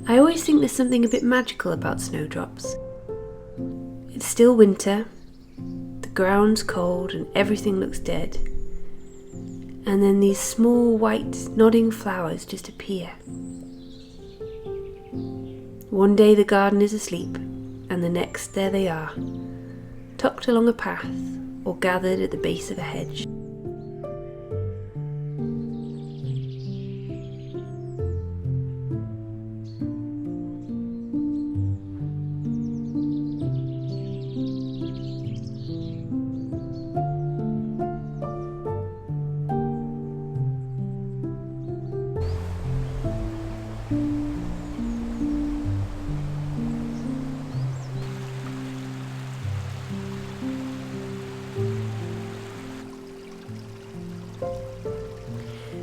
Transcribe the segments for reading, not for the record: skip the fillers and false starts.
I always think there's something a bit magical about snowdrops. It's still winter, the ground's cold and everything looks dead. And then these small white nodding flowers just appear. One day the garden is asleep, and the next there they are, tucked along a path or gathered at the base of a hedge.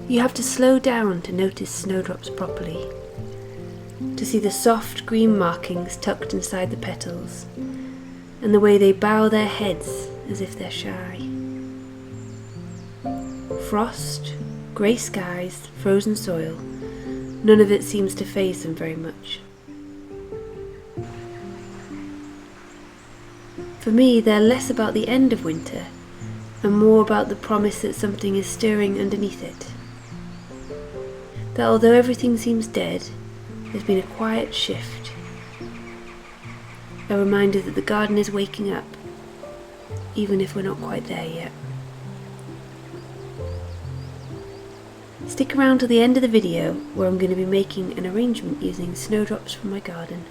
You have to slow down to notice snowdrops properly, to see the soft green markings tucked inside the petals, and the way they bow their heads as if they're shy. Frost, grey skies, frozen soil, none of it seems to faze them very much. For me, they're less about the end of winter and more about the promise that something is stirring underneath it. That although everything seems dead, there's been a quiet shift. A reminder that the garden is waking up, even if we're not quite there yet. Stick around to the end of the video where I'm going to be making an arrangement using snowdrops from my garden.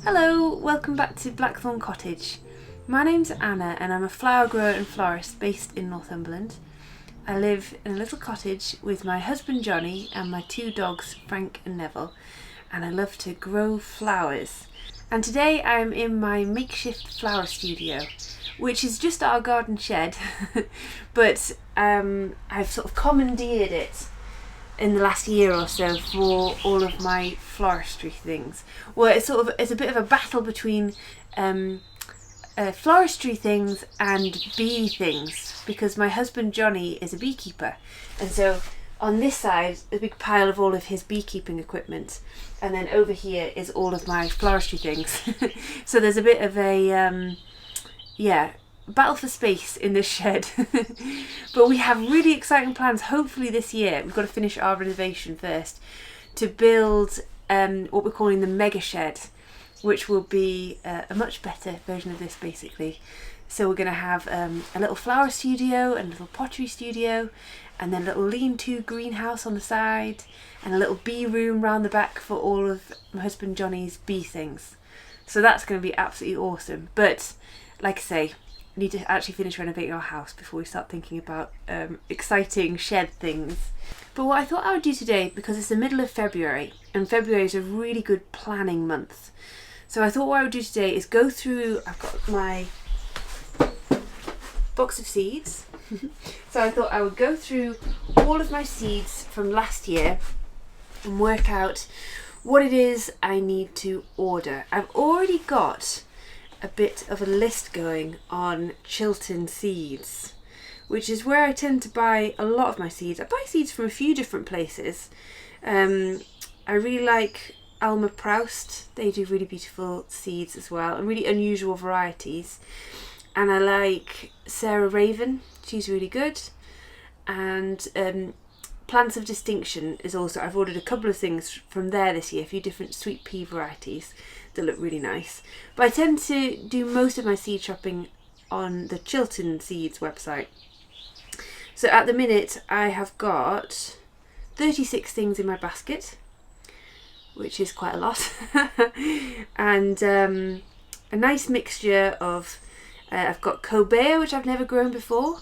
Hello, welcome back to Blackthorn Cottage. My name's Anna and I'm a flower grower and florist based in Northumberland. I live in a little cottage with my husband Johnny and my two dogs Frank and Neville, and I love to grow flowers. And today I'm in my makeshift flower studio, which is just our garden shed, but I've sort of commandeered it in the last year or so for all of my floristry things. Well, it's a bit of a battle between floristry things and bee things, because my husband Johnny is a beekeeper, and so on this side a big pile of all of his beekeeping equipment, and then over here is all of my floristry things. So there's a bit of a battle for space in this shed. But we have really exciting plans hopefully this year. We've got to finish our renovation first to build what we're calling the mega shed, which will be a much better version of this basically. So we're going to have a little flower studio and a little pottery studio, and then a little lean-to greenhouse on the side, and a little bee room round the back for all of my husband Johnny's bee things. So that's going to be absolutely awesome. But like I say, we need to actually finish renovating our house before we start thinking about exciting shed things. But what I thought I would do today, because it's the middle of February, and February is a really good planning month, so I thought what I would do today is go through, I've got my box of seeds. So I thought I would go through all of my seeds from last year and work out what it is I need to order. I've already got a bit of a list going on Chiltern Seeds, which is where I tend to buy a lot of my seeds. I buy seeds from a few different places. I really like Alma Proust. They do really beautiful seeds as well, and really unusual varieties. And I like Sarah Raven, she's really good. And Plants of Distinction is also, I've ordered a couple of things from there this year, a few different sweet pea varieties that look really nice. But I tend to do most of my seed shopping on the Chiltern Seeds website. So at the minute I have got 36 things in my basket, which is quite a lot. And a nice mixture of, I've got cobea, which I've never grown before,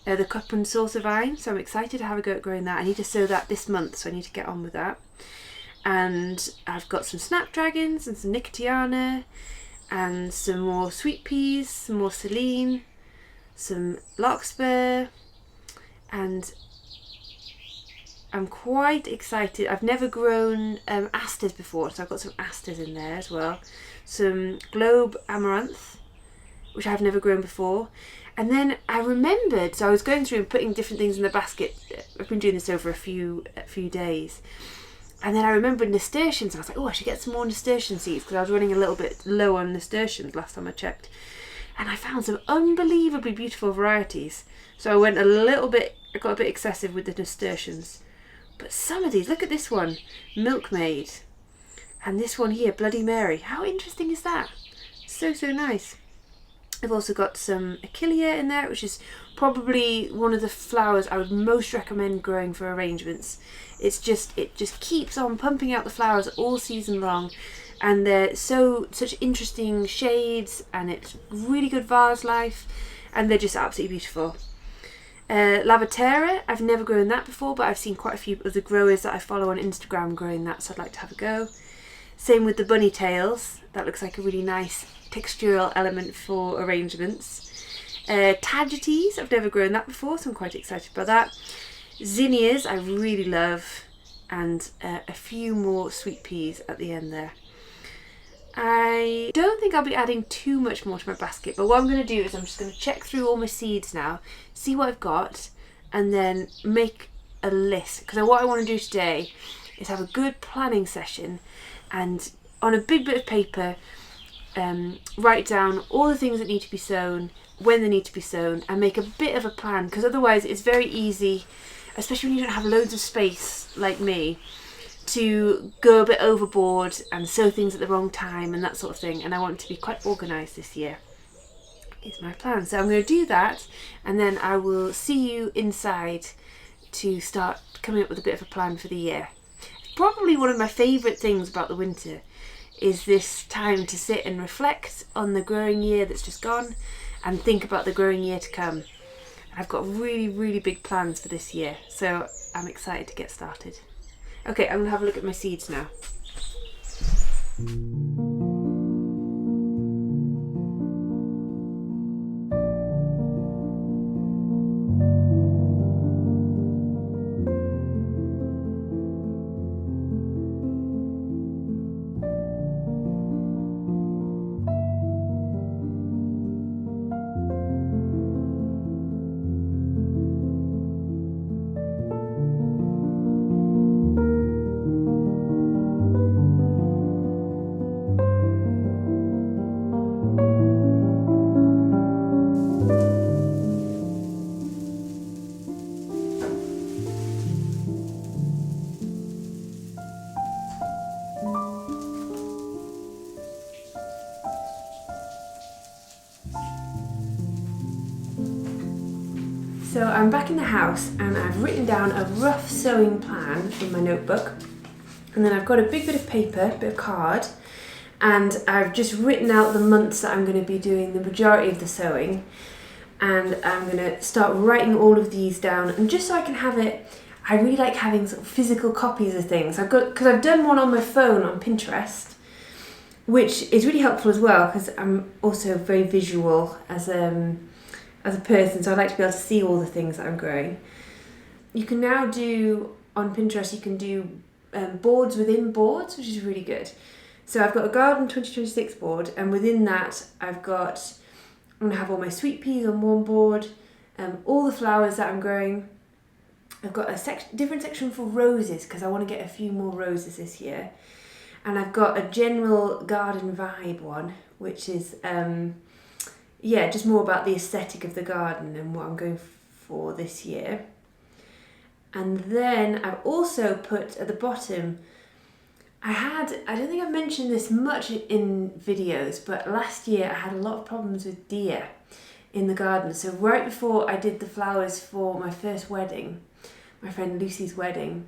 the cup and saucer vine, so I'm excited to have a go at growing that. I need to sow that this month, so I need to get on with that. And I've got some snapdragons and some nicotiana, and some more sweet peas, some more celine, some larkspur, and I'm quite excited. I've never grown asters before, so I've got some asters in there as well. Some globe amaranth, which I've never grown before. And then I remembered, so I was going through and putting different things in the basket. I've been doing this over a few days. And then I remembered nasturtiums, and I was like, oh, I should get some more nasturtium seeds, because I was running a little bit low on nasturtiums last time I checked. And I found some unbelievably beautiful varieties. So I got a bit excessive with the nasturtiums. But some of these, look at this one, Milkmaid. And this one here, Bloody Mary. How interesting is that? So nice. I've also got some Achillea in there, which is probably one of the flowers I would most recommend growing for arrangements. It just keeps on pumping out the flowers all season long, and they're such interesting shades, and it's really good vase life, and they're just absolutely beautiful. Lavatera, I've never grown that before, but I've seen quite a few of the growers that I follow on Instagram growing that, so I'd like to have a go. Same with the bunny tails. That looks like a really nice textural element for arrangements. Tagetes, I've never grown that before, so I'm quite excited about that. Zinnias, I really love, and a few more sweet peas at the end there. I don't think I'll be adding too much more to my basket, but what I'm going to do is I'm just going to check through all my seeds now, see what I've got, and then make a list. Because what I want to do today is have a good planning session, and on a big bit of paper, write down all the things that need to be sown, when they need to be sown, and make a bit of a plan, because otherwise it's very easy, especially when you don't have loads of space like me, to go a bit overboard and sow things at the wrong time and that sort of thing. And I want to be quite organised this year, is my plan. So I'm going to do that, and then I will see you inside to start coming up with a bit of a plan for the year. Probably one of my favourite things about the winter is this time to sit and reflect on the growing year that's just gone and think about the growing year to come. I've got really big plans for this year, so I'm excited to get started. Okay, I'm going to have a look at my seeds now. So I'm back in the house, and I've written down a rough sewing plan in my notebook, and then I've got a big bit of paper, a bit of card, and I've just written out the months that I'm going to be doing the majority of the sewing, and I'm going to start writing all of these down. And just so I can have it, I really like having sort of physical copies of things. Because I've done one on my phone on Pinterest, which is really helpful as well, because I'm also very visual as a person, so I like to be able to see all the things that I'm growing. You can now do, on Pinterest, you can do boards within boards, which is really good. So I've got a Garden 2026 board, and within that I'm going to have all my sweet peas on one board, all the flowers that I'm growing. I've got a different section for roses, because I want to get a few more roses this year. And I've got a general garden vibe one, which is just more about the aesthetic of the garden and what I'm going for this year. And then I've also put at the bottom, I don't think I've mentioned this much in videos, but last year I had a lot of problems with deer in the garden. So right before I did the flowers for my first wedding, my friend Lucy's wedding,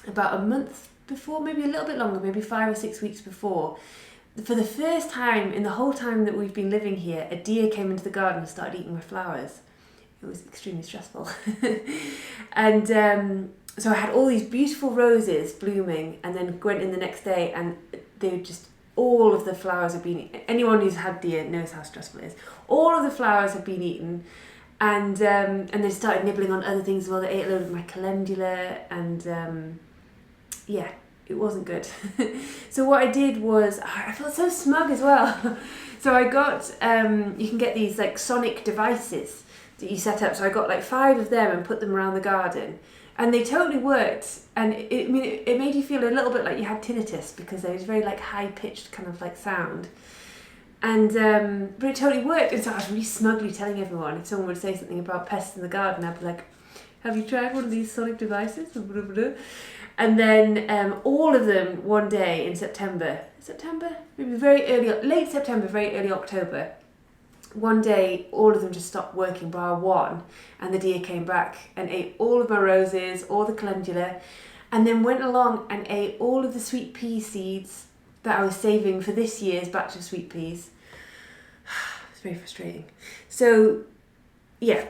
about a month before, maybe a little bit longer, maybe 5 or 6 weeks before, for the first time in the whole time that we've been living here, a deer came into the garden and started eating my flowers. It was extremely stressful. And so I had all these beautiful roses blooming, and then went in the next day, and they were just, all of the flowers had been eaten. Anyone who's had deer knows how stressful it is. All of the flowers had been eaten, and they started nibbling on other things as well. They ate a load of my calendula, and it wasn't good. So what I did was, I felt so smug as well. So I got, you can get these like sonic devices that you set up. So I got like 5 of them and put them around the garden. And they totally worked. And it made you feel a little bit like you had tinnitus because there was very like high-pitched kind of like sound. And but it totally worked. And so I was really smugly telling everyone, if someone would say something about pests in the garden, I'd be like, have you tried one of these sonic devices? And then all of them one day in September, maybe late September, very early October, one day all of them just stopped working bar one, and the deer came back and ate all of my roses, all the calendula, and then went along and ate all of the sweet pea seeds that I was saving for this year's batch of sweet peas. It's very frustrating. So yeah,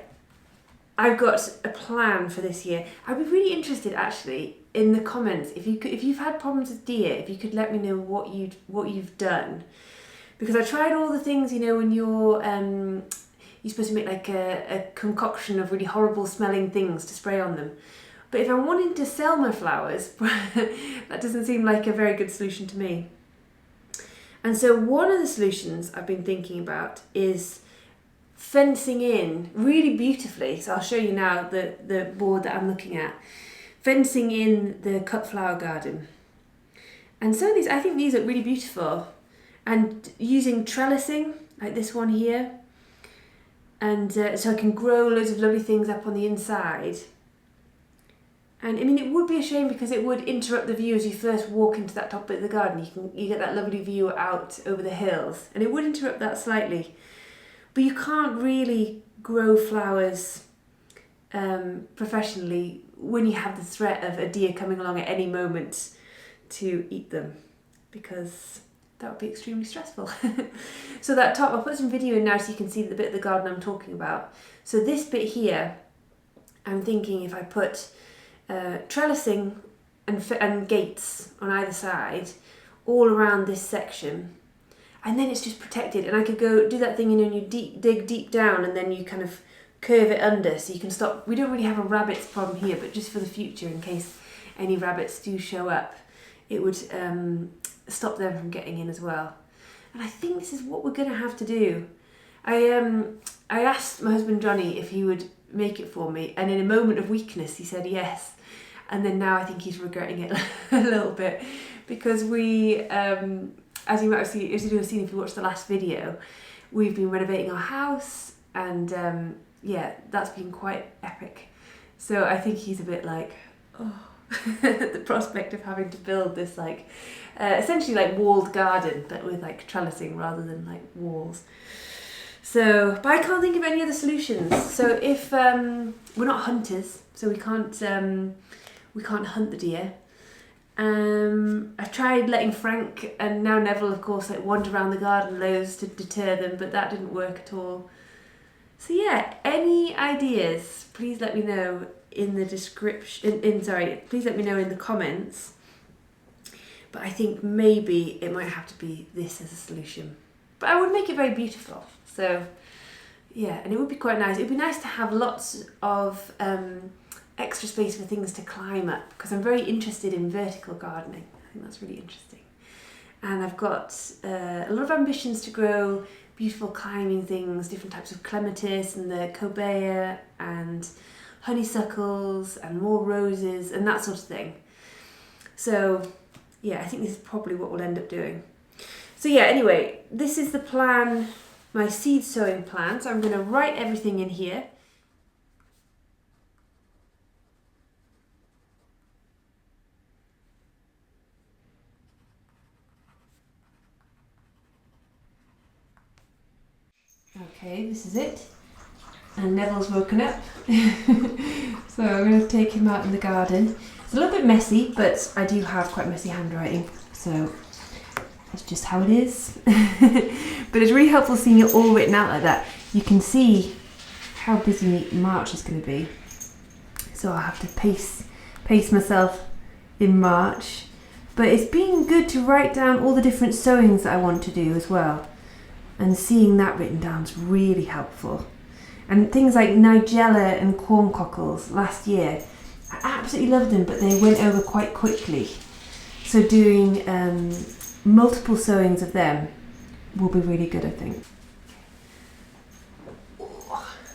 I've got a plan for this year. I'd be really interested actually in the comments if you've had problems with deer, if you could let me know what you've done, because I tried all the things, you know, when you're supposed to make like a concoction of really horrible smelling things to spray on them. But if I'm wanting to sell my flowers, that doesn't seem like a very good solution to me. And so one of the solutions I've been thinking about is fencing in really beautifully. So I'll show you now the board that I'm looking at. Fencing in the cut flower garden. And some of these, I think these look really beautiful. And using trellising, like this one here. And so I can grow loads of lovely things up on the inside. And I mean, it would be a shame because it would interrupt the view as you first walk into that top bit of the garden. You get that lovely view out over the hills. And it would interrupt that slightly. But you can't really grow flowers professionally when you have the threat of a deer coming along at any moment to eat them, because that would be extremely stressful. So that top, I'll put some video in now so you can see the bit of the garden I'm talking about. So this bit here, I'm thinking if I put trellising and gates on either side all around this section, and then it's just protected, and I could go do that thing, you know, and you dig deep down and then you kind of curve it under so you can stop. We don't really have a rabbits problem here, but just for the future, in case any rabbits do show up, it would stop them from getting in as well. And I think this is what we're going to have to do. I asked my husband Johnny if he would make it for me, and in a moment of weakness he said yes. And then now I think he's regretting it a little bit, because we, as you might have seen, if you watched the last video, we've been renovating our house, and yeah, that's been quite epic. So I think he's a bit like, oh, the prospect of having to build this like, essentially like walled garden, but with like trellising rather than like walls. So, but I can't think of any other solutions. So if we're not hunters, so we can't hunt the deer. I've tried letting Frank and now Neville, of course, like wander around the garden loads to deter them, but that didn't work at all. So yeah, any ideas, please let me know in the description, please let me know in the comments. But I think maybe it might have to be this as a solution. But I would make it very beautiful. So yeah, and it would be quite nice. It would be nice to have lots of extra space for things to climb up, because I'm very interested in vertical gardening. I think that's really interesting. And I've got a lot of ambitions to grow beautiful climbing things, different types of clematis and the cobea and honeysuckles and more roses and that sort of thing. So yeah, I think this is probably what we'll end up doing. So yeah, anyway, this is the plan, my seed sowing plan. So I'm going to write everything in here. Okay, this is it. And Neville's woken up. So I'm going to take him out in the garden. It's a little bit messy, but I do have quite messy handwriting, so that's just how it is. But it's really helpful seeing it all written out like that. You can see how busy March is going to be. So I'll have to pace myself in March. But it's been good to write down all the different sowings that I want to do as well. And seeing that written down is really helpful. And things like nigella and corn cockles last year, I absolutely loved them, but they went over quite quickly. So doing multiple sowings of them will be really good, I think.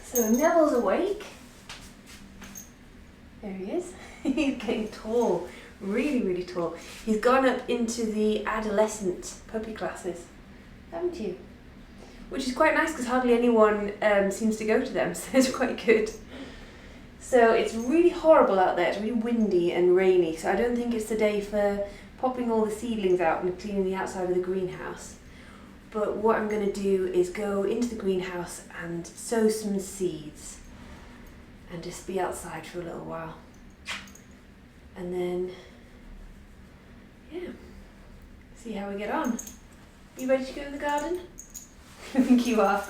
So Neville's awake. There he is. He's getting tall, really, really tall. He's gone up into the adolescent puppy classes, haven't you? Which is quite nice because hardly anyone seems to go to them, so it's quite good. So it's really horrible out there. It's really windy and rainy, so I don't think it's the day for popping all the seedlings out and cleaning the outside of the greenhouse. But what I'm going to do is go into the greenhouse and sow some seeds and just be outside for a little while. And then, yeah, see how we get on. Are you ready to go in the garden? I think you are.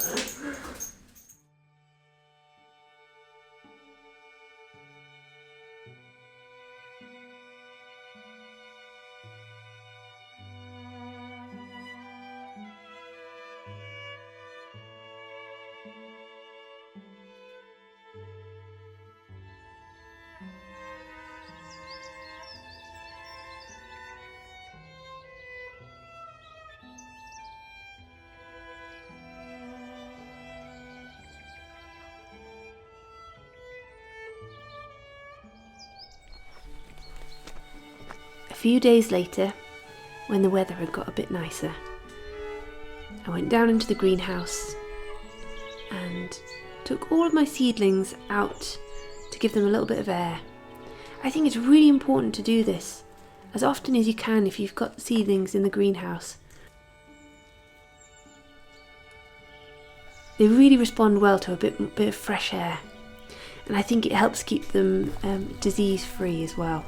A few days later, when the weather had got a bit nicer, I went down into the greenhouse and took all of my seedlings out to give them a little bit of air. I think it's really important to do this as often as you can if you've got seedlings in the greenhouse. They really respond well to a bit of fresh air, and I think it helps keep them disease free as well.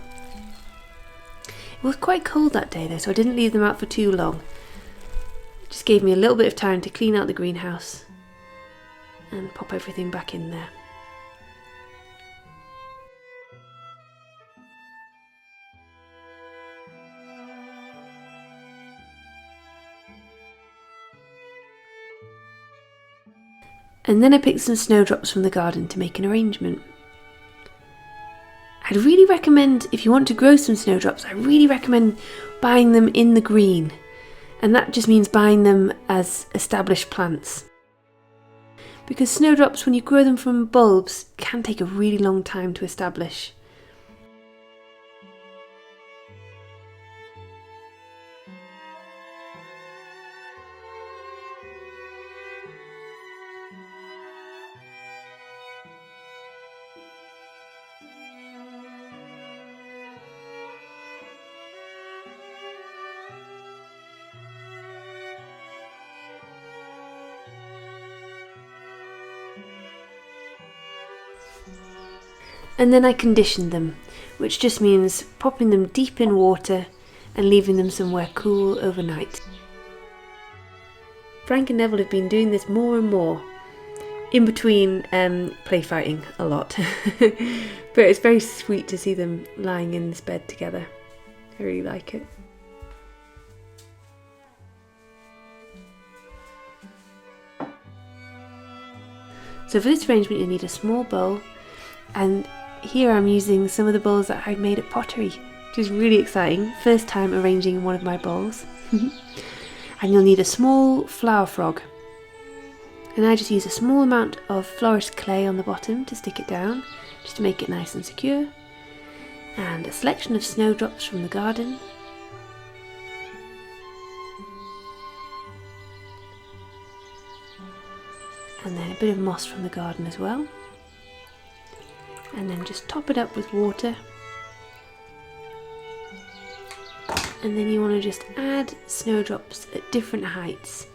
It was quite cold that day though, so I didn't leave them out for too long. It just gave me a little bit of time to clean out the greenhouse and pop everything back in there. And then I picked some snowdrops from the garden to make an arrangement. I'd really recommend, if you want to grow some snowdrops, I really recommend buying them in the green. And that just means buying them as established plants. Because snowdrops, when you grow them from bulbs, can take a really long time to establish. And then I conditioned them, which just means popping them deep in water and leaving them somewhere cool overnight. Frank and Neville have been doing this more and more, in between play fighting a lot. But it's very sweet to see them lying in this bed together. I really like it. So for this arrangement you need a small bowl, and here I'm using some of the bowls that I made at Pottery, which is really exciting. First time arranging one of my bowls. And you'll need a small flower frog. And I just use a small amount of florist clay on the bottom to stick it down, just to make it nice and secure. And a selection of snowdrops from the garden. And then a bit of moss from the garden as well. And then just top it up with water. And then you want to just add snowdrops at different heights.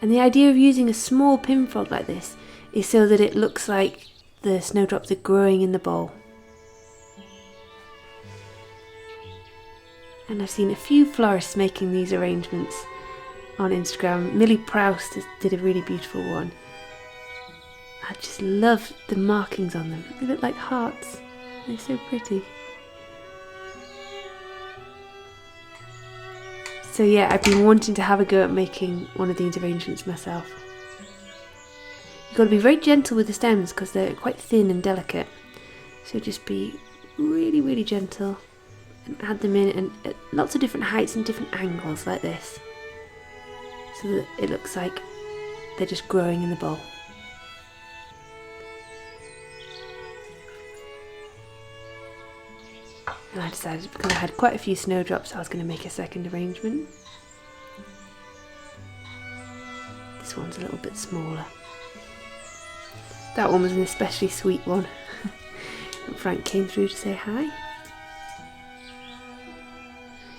And the idea of using a small pin frog like this is so that it looks like the snowdrops are growing in the bowl. And I've seen a few florists making these arrangements on Instagram. Millie Proust did a really beautiful one. I just love the markings on them. They look like hearts. They're so pretty. So yeah, I've been wanting to have a go at making one of these arrangements myself. You've got to be very gentle with the stems because they're quite thin and delicate. So just be really, really gentle and add them in at lots of different heights and different angles like this. so that it looks like they're just growing in the bowl. And I decided, because I had quite a few snowdrops, I was going to make a second arrangement. This one's a little bit smaller. That one was an especially sweet one. And Frank came through to say hi.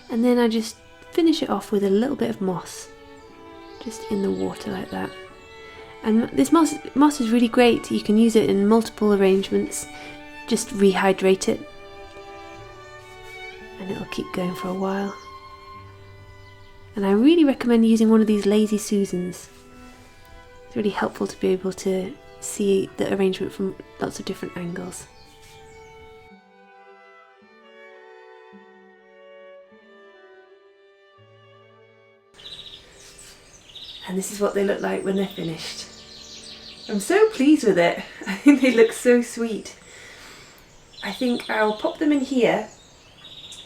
And then I just finish it off with a little bit of moss, just in the water like that. And this moss is really great. You can use it in multiple arrangements. Just rehydrate it, and it'll keep going for a while. And I really recommend using one of these Lazy Susans. It's really helpful to be able to see the arrangement from lots of different angles. And this is what they look like when they're finished. I'm so pleased with it. I think they look so sweet. I think I'll pop them in here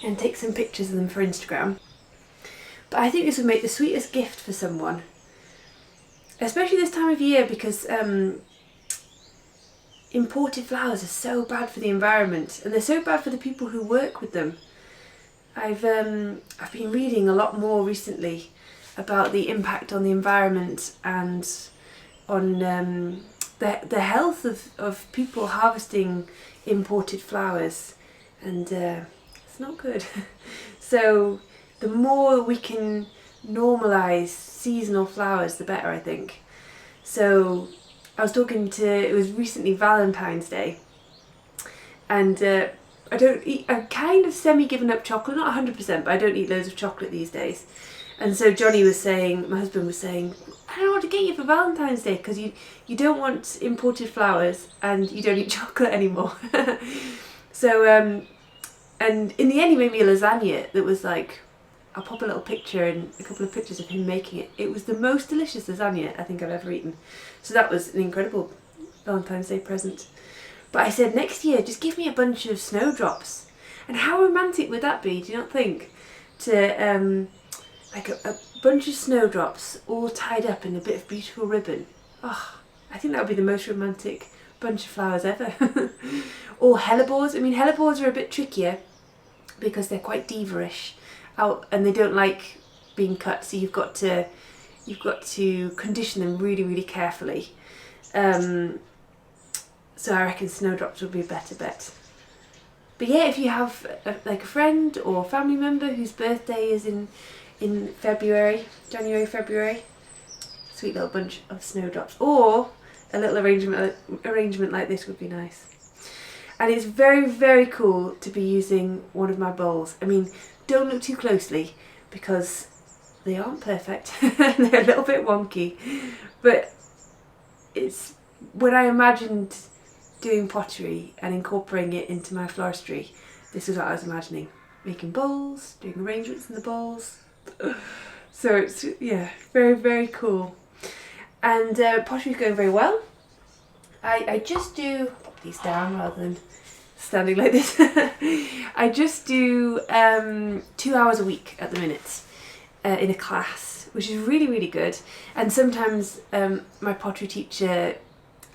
and take some pictures of them for Instagram. But I think this would make the sweetest gift for someone, especially this time of year, because imported flowers are so bad for the environment, and they're so bad for the people who work with them. I've been reading a lot more recently about the impact on the environment and on the health of people harvesting imported flowers, and it's not good. So the more we can normalise seasonal flowers, the better, I think. So I was talking to, it was recently Valentine's Day, and I've kind of semi-given up chocolate, not 100%, but I don't eat loads of chocolate these days. And so Johnny was saying, my husband was saying, I don't know what to get you for Valentine's Day, because you don't want imported flowers and you don't eat chocolate anymore. So, and in the end he made me a lasagna that was like, I'll pop a little picture and a couple of pictures of him making it. It was the most delicious lasagna I think I've ever eaten. So that was an incredible Valentine's Day present. But I said, next year, just give me a bunch of snowdrops. And how romantic would that be, do you not think? To, like a bunch of snowdrops all tied up in a bit of beautiful ribbon. Oh, I think that would be the most romantic bunch of flowers ever. Or hellebores. I mean, hellebores are a bit trickier because they're quite diva-ish out, and they don't like being cut, so you've got to condition them really, really carefully. So I reckon snowdrops would be a better bet. But yeah, if you have like a friend or family member whose birthday is in February, January, February, sweet little bunch of snowdrops, or a little arrangement like this would be nice. And it's very, very cool to be using one of my bowls. I mean, don't look too closely because they aren't perfect. They're a little bit wonky, but it's when I imagined doing pottery and incorporating it into my floristry, this is what I was imagining. Making bowls, doing arrangements in the bowls. So it's, yeah, very, very cool. And pottery's going very well. I just do, pop these down rather than standing like this. I just do 2 hours a week at the minute in a class, which is really, really good. And sometimes my pottery teacher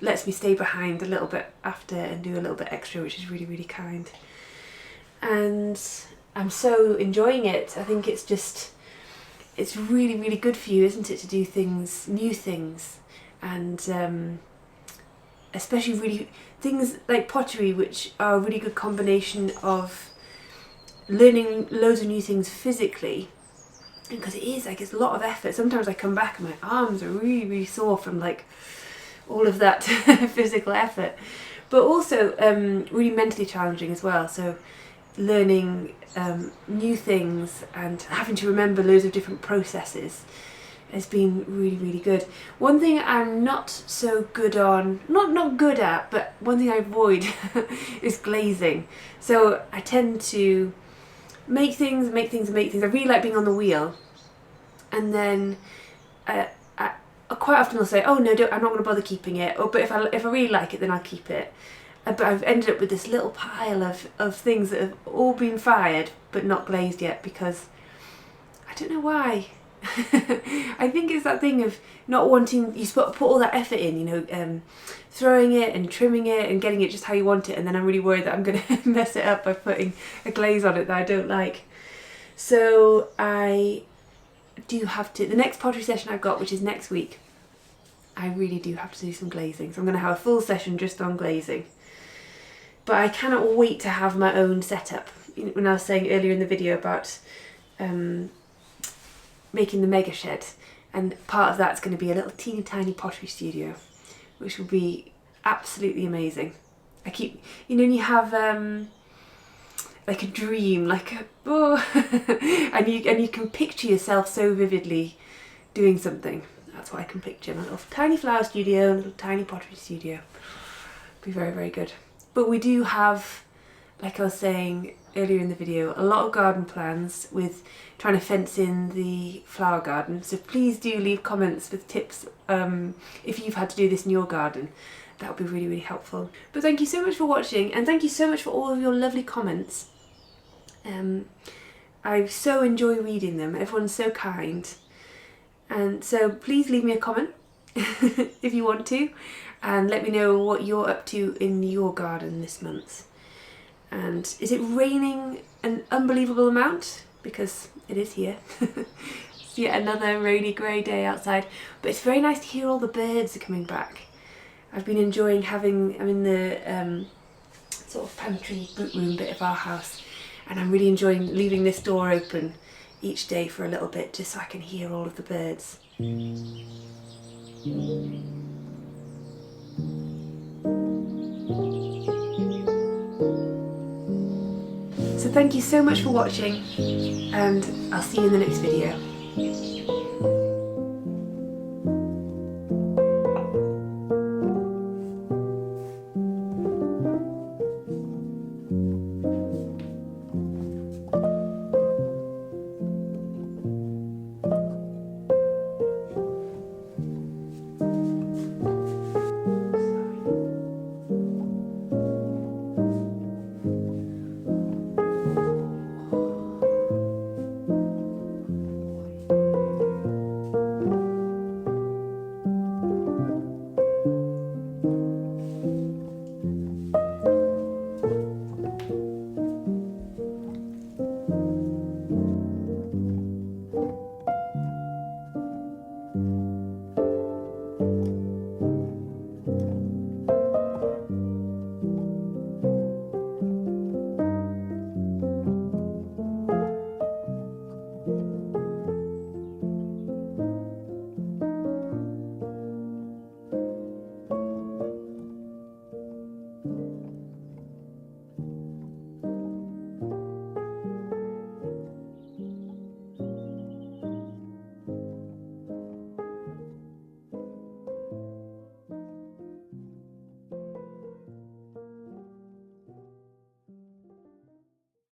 lets me stay behind a little bit after and do a little bit extra, which is really, really kind. And I'm so enjoying it. I think it's really, really good for you, isn't it, to do things, new things, and especially really things like pottery, which are a really good combination of learning loads of new things physically, because it's a lot of effort. Sometimes I come back and my arms are really, really sore from like all of that physical effort, but also really mentally challenging as well. So learning new things and having to remember loads of different processes has been really, really good. One thing I'm not so good on, not good at, but one thing I avoid is glazing. So I tend to make things. I really like being on the wheel, and then I quite often will say, oh no, I'm not going to bother keeping it, but if I really like it, then I'll keep it. But I've ended up with this little pile of things that have all been fired but not glazed yet, because I don't know why. I think it's that thing of not wanting, you put all that effort in, you know, throwing it and trimming it and getting it just how you want it, and then I'm really worried that I'm going to mess it up by putting a glaze on it that I don't like. So I do have to, the next pottery session I've got, which is next week, I really do have to do some glazing. So I'm going to have a full session just on glazing. But I cannot wait to have my own setup. When I was saying earlier in the video about making the mega shed, and part of that's going to be a little teeny tiny pottery studio, which will be absolutely amazing. I keep, you know, when you have like a dream, like a, oh, and you can picture yourself so vividly doing something. That's what I can picture. My little tiny flower studio, a little tiny pottery studio. It'll be very, very good. But we do have, like I was saying earlier in the video, a lot of garden plans with trying to fence in the flower garden. So please do leave comments with tips if you've had to do this in your garden. That would be really, really helpful. But thank you so much for watching, and thank you so much for all of your lovely comments. I so enjoy reading them. Everyone's so kind. And so please leave me a comment if you want to, and let me know what you're up to in your garden this month. And is it raining an unbelievable amount? Because it is here. It's yet another rainy grey day outside, but it's very nice to hear all the birds are coming back. I've been enjoying having, I'm in the sort of pantry boot room bit of our house, and I'm really enjoying leaving this door open each day for a little bit just so I can hear all of the birds. So thank you so much for watching, and I'll see you in the next video.